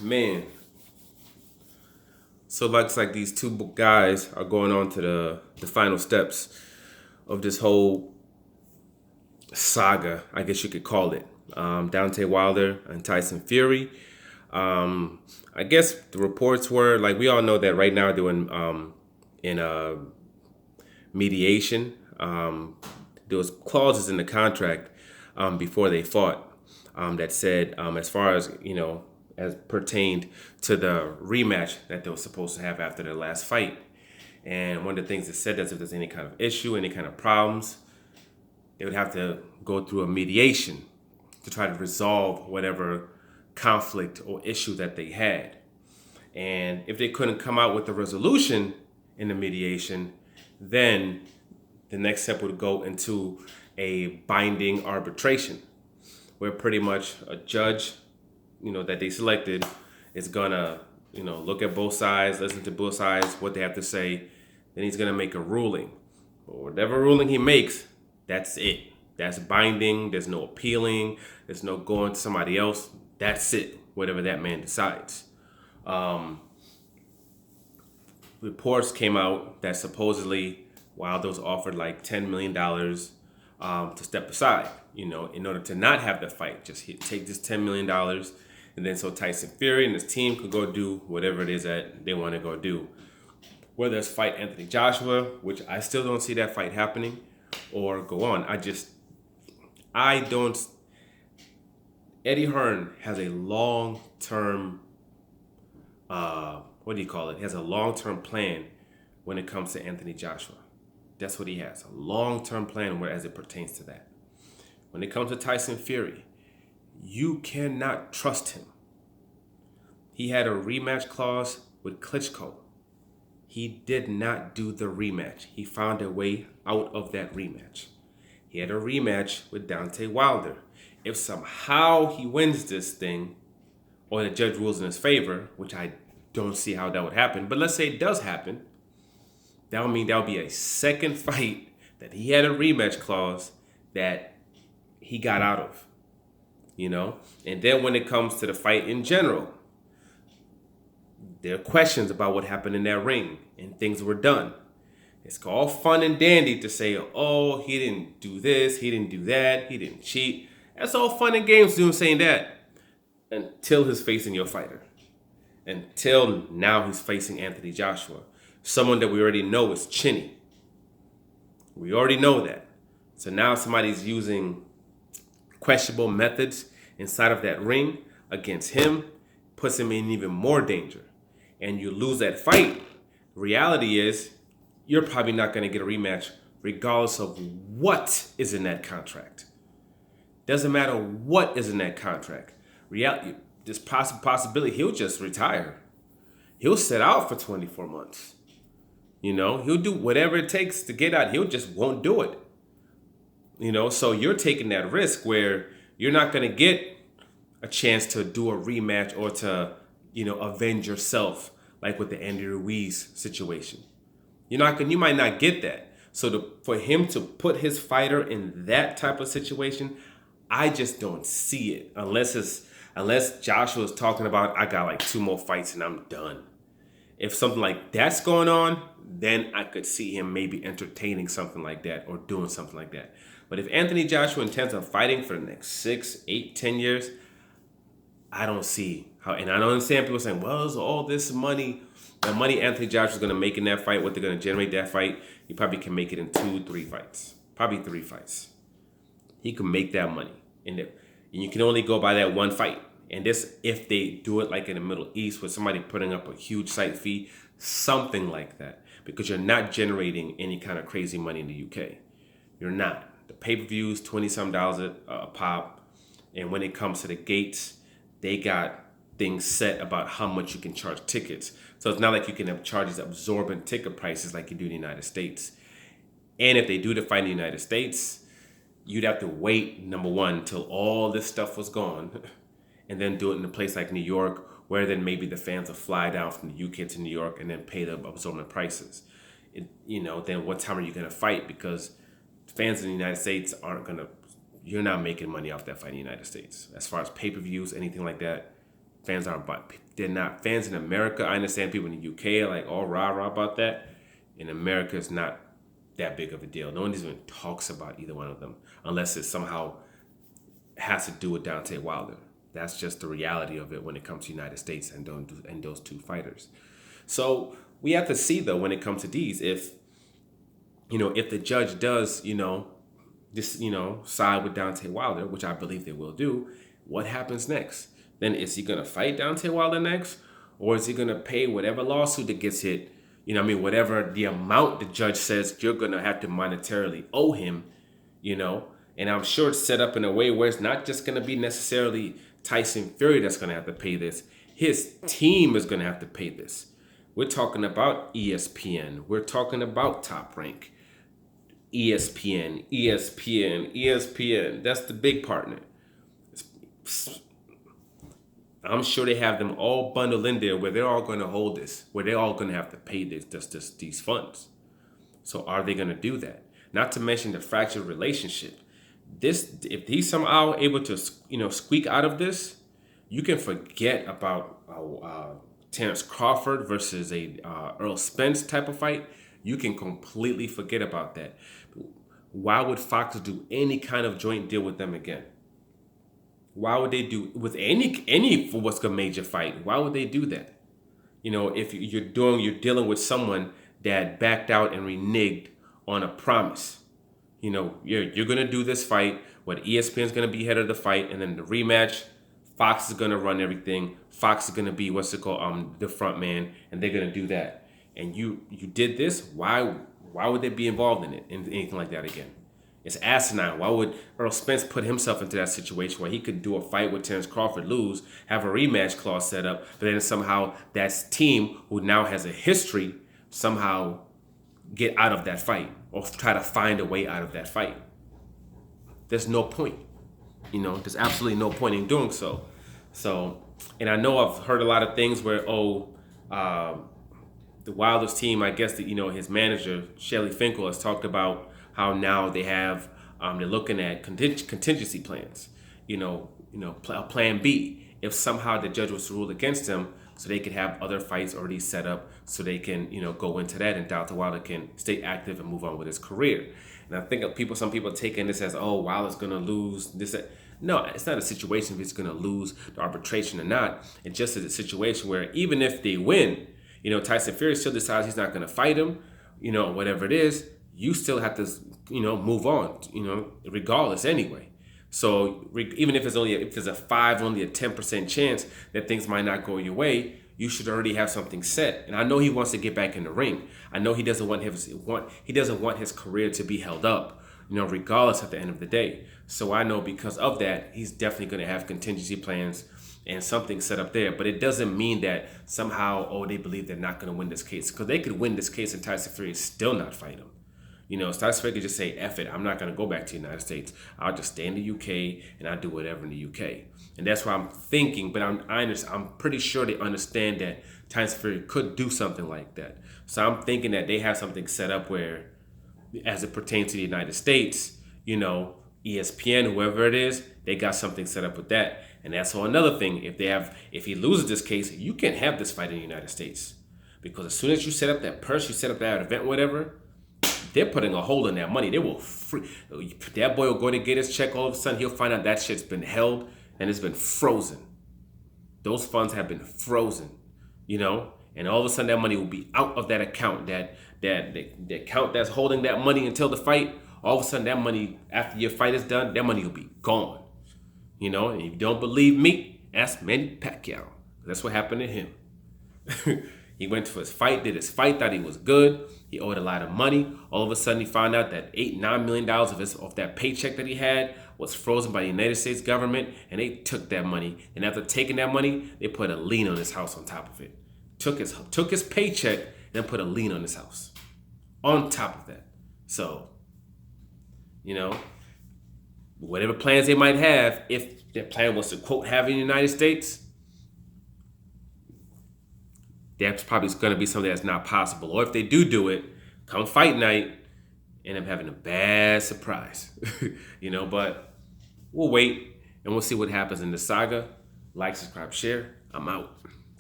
Man, so it looks like these two guys are going on to the final steps of this whole saga, I guess you could call it. Dante Wilder and Tyson Fury. I guess the reports were like we all know that right now they're in mediation. There was clauses in the contract before they fought that said, as far as as pertained to the rematch that they were supposed to have after their last fight. And one of the things it said is if there's any kind of issue, any kind of problems, they would have to go through a mediation to try to resolve whatever conflict or issue that they had. And if they couldn't come out with a resolution in the mediation, then the next step would go into a binding arbitration, where pretty much a judge, that they selected is gonna, look at both sides, listen to both sides, what they have to say, then he's gonna make a ruling. But whatever ruling he makes, that's it. That's binding. There's no appealing. There's no going to somebody else. That's it. Whatever that man decides. Um, Reports came out that supposedly Wilder was offered like $10 million to step aside, in order to not have the fight. Just take this $10 million, and then so Tyson Fury and his team could go do whatever it is that they want to go do. Whether it's fight Anthony Joshua, which I still don't see that fight happening, or go on. I don't. Eddie Hearn has a long term, what do you call it? He has a long term plan when it comes to Anthony Joshua. That's what he has, a long term plan as it pertains to that. When it comes to Tyson Fury, you cannot trust him. He had a rematch clause with Klitschko. He did not do the rematch. He found a way out of that rematch. He had a rematch with Dante Wilder. If somehow he wins this thing, or the judge rules in his favor, which I don't see how that would happen, but let's say it does happen, that would mean that would be a second fight that he had a rematch clause that he got out of, And then when it comes to the fight in general, there are questions about what happened in that ring and things were done. It's all fun and dandy to say, oh, he didn't do this, he didn't do that, he didn't cheat. That's all fun and games doing saying that until he's facing your fighter. Until now he's facing Anthony Joshua, someone that we already know is chinny. We already know that. So now somebody's using questionable methods inside of that ring against him, puts him in even more danger. And you lose that fight. Reality is you're probably not going to get a rematch regardless of what is in that contract. Doesn't matter what is in that contract. Reality, this possibility, he'll just retire. He'll sit out for 24 months. He'll do whatever it takes to get out. He'll just won't do it. So you're taking that risk where you're not going to get a chance to do a rematch or to, avenge yourself, like with the Andy Ruiz situation. You might not get that. So for him to put his fighter in that type of situation, I just don't see it unless Joshua's talking about I got like two more fights and I'm done. If something like that's going on, then I could see him maybe entertaining something like that or doing something like that. But if Anthony Joshua intends on fighting for the next 6, 8, 10 years, I don't see how. And I don't understand people saying, well, there's all this money. The money Anthony Joshua's going to make in that fight, what they're going to generate that fight, he probably can make it in 2, 3 fights. Probably 3 fights. He can make that money. And you can only go by that one fight. And this, if they do it like in the Middle East with somebody putting up a huge site fee, something like that. Because you're not generating any kind of crazy money in the UK. You're not. The pay-per-views, $20-some a pop. And when it comes to the gates, they got things set about how much you can charge tickets. So it's not like you can have charges absorbent ticket prices like you do in the United States. And if they do the fight in the United States, you'd have to wait, number one, until all this stuff was gone, and then do it in a place like New York, where then maybe the fans will fly down from the UK to New York and then pay the absorbent prices. Then what time are you going to fight? Because fans in the United States you're not making money off that fight in the United States. As far as pay-per-views, anything like that, fans aren't they're not fans in America. I understand people in the UK are like all rah-rah about that. In America, it's not that big of a deal. No one even talks about either one of them unless it somehow has to do with Deontay Wilder. That's just the reality of it when it comes to United States and those two fighters. So we have to see though when it comes to these if if the judge does side with Deontay Wilder, which I believe they will do, what happens next? Then is he gonna fight Deontay Wilder next, or is he gonna pay whatever lawsuit that gets hit? Whatever the amount the judge says you're gonna have to monetarily owe him, And I'm sure it's set up in a way where it's not just gonna be necessarily Tyson Fury that's gonna have to pay this. His team is gonna have to pay this. We're talking about ESPN. We're talking about Top Rank. ESPN, ESPN, ESPN. That's the big partner. I'm sure they have them all bundled in there where they're all going to hold this, where they're all going to have to pay these funds. So are they going to do that? Not to mention the fractured relationship. If he's somehow able to, squeak out of this, you can forget about Terrence Crawford versus a Earl Spence type of fight. You can completely forget about that. Why would Fox do any kind of joint deal with them again? Why would they do with any what's a major fight? Why would they do that? If you're dealing with someone that backed out and reneged on a promise. You're gonna do this fight. What ESPN's gonna be head of the fight, and then the rematch, Fox is gonna run everything. Fox is gonna be the front man, and they're gonna do that. And you did this. Why would they be involved in it in anything like that again? It's asinine. Why would Earl Spence put himself into that situation where he could do a fight with Terrence Crawford, lose, have a rematch clause set up, but then somehow that team who now has a history somehow get out of that fight or try to find a way out of that fight? There's no point. There's absolutely no point in doing so. And I know I've heard a lot of things where, the Wilder's team, I guess that, his manager, Shelly Finkel, has talked about how now they have, they're looking at contingency plans, plan B. If somehow the judge was to rule against him, so they could have other fights already set up so they can, go into that and Deontay Wilder can stay active and move on with his career. And I think some people are taking this as, Wilder's going to lose this. That. No, it's not a situation if he's going to lose the arbitration or not. It just is a situation where even if they win, Tyson Fury still decides he's not going to fight him, whatever it is, you still have to, move on, regardless anyway. So even if there's a 5, only a 10% chance that things might not go your way, you should already have something set. And I know he wants to get back in the ring. I know he doesn't want his career to be held up, regardless at the end of the day. So I know because of that, he's definitely going to have contingency plans and something set up there. But it doesn't mean that somehow, they believe they're not going to win this case, because they could win this case and Tyson Fury still not fight him. Tyson Fury could just say, F it, I'm not going to go back to the United States. I'll just stay in the UK and I'll do whatever in the UK. And that's why I'm thinking, but I'm pretty sure they understand that Tyson Fury could do something like that. So I'm thinking that they have something set up where, as it pertains to the United States, ESPN, whoever it is, they got something set up with that. And that's all another thing. If he loses this case, you can't have this fight in the United States. Because as soon as you set up that purse, you set up that event, whatever, they're putting a hold on that money. That boy will go to get his check. All of a sudden, he'll find out that shit's been held and it's been frozen. Those funds have been frozen, and all of a sudden that money will be out of that account. That account that's holding that money until the fight. All of a sudden, that money after your fight is done, that money will be gone. And if you don't believe me, ask Manny Pacquiao. That's what happened to him. He went to his fight, did his fight, thought he was good. He owed a lot of money. All of a sudden, he found out that $8-9 million of that paycheck that he had was frozen by the United States government, and they took that money. And after taking that money, they put a lien on his house on top of it. Took his paycheck and then put a lien on his house on top of that. So, whatever plans they might have, if their plan was to, quote, have in the United States, that's probably going to be something that's not possible. Or if they do it, come fight night, end up having a bad surprise. But we'll wait and we'll see what happens in the saga. Like, subscribe, share. I'm out.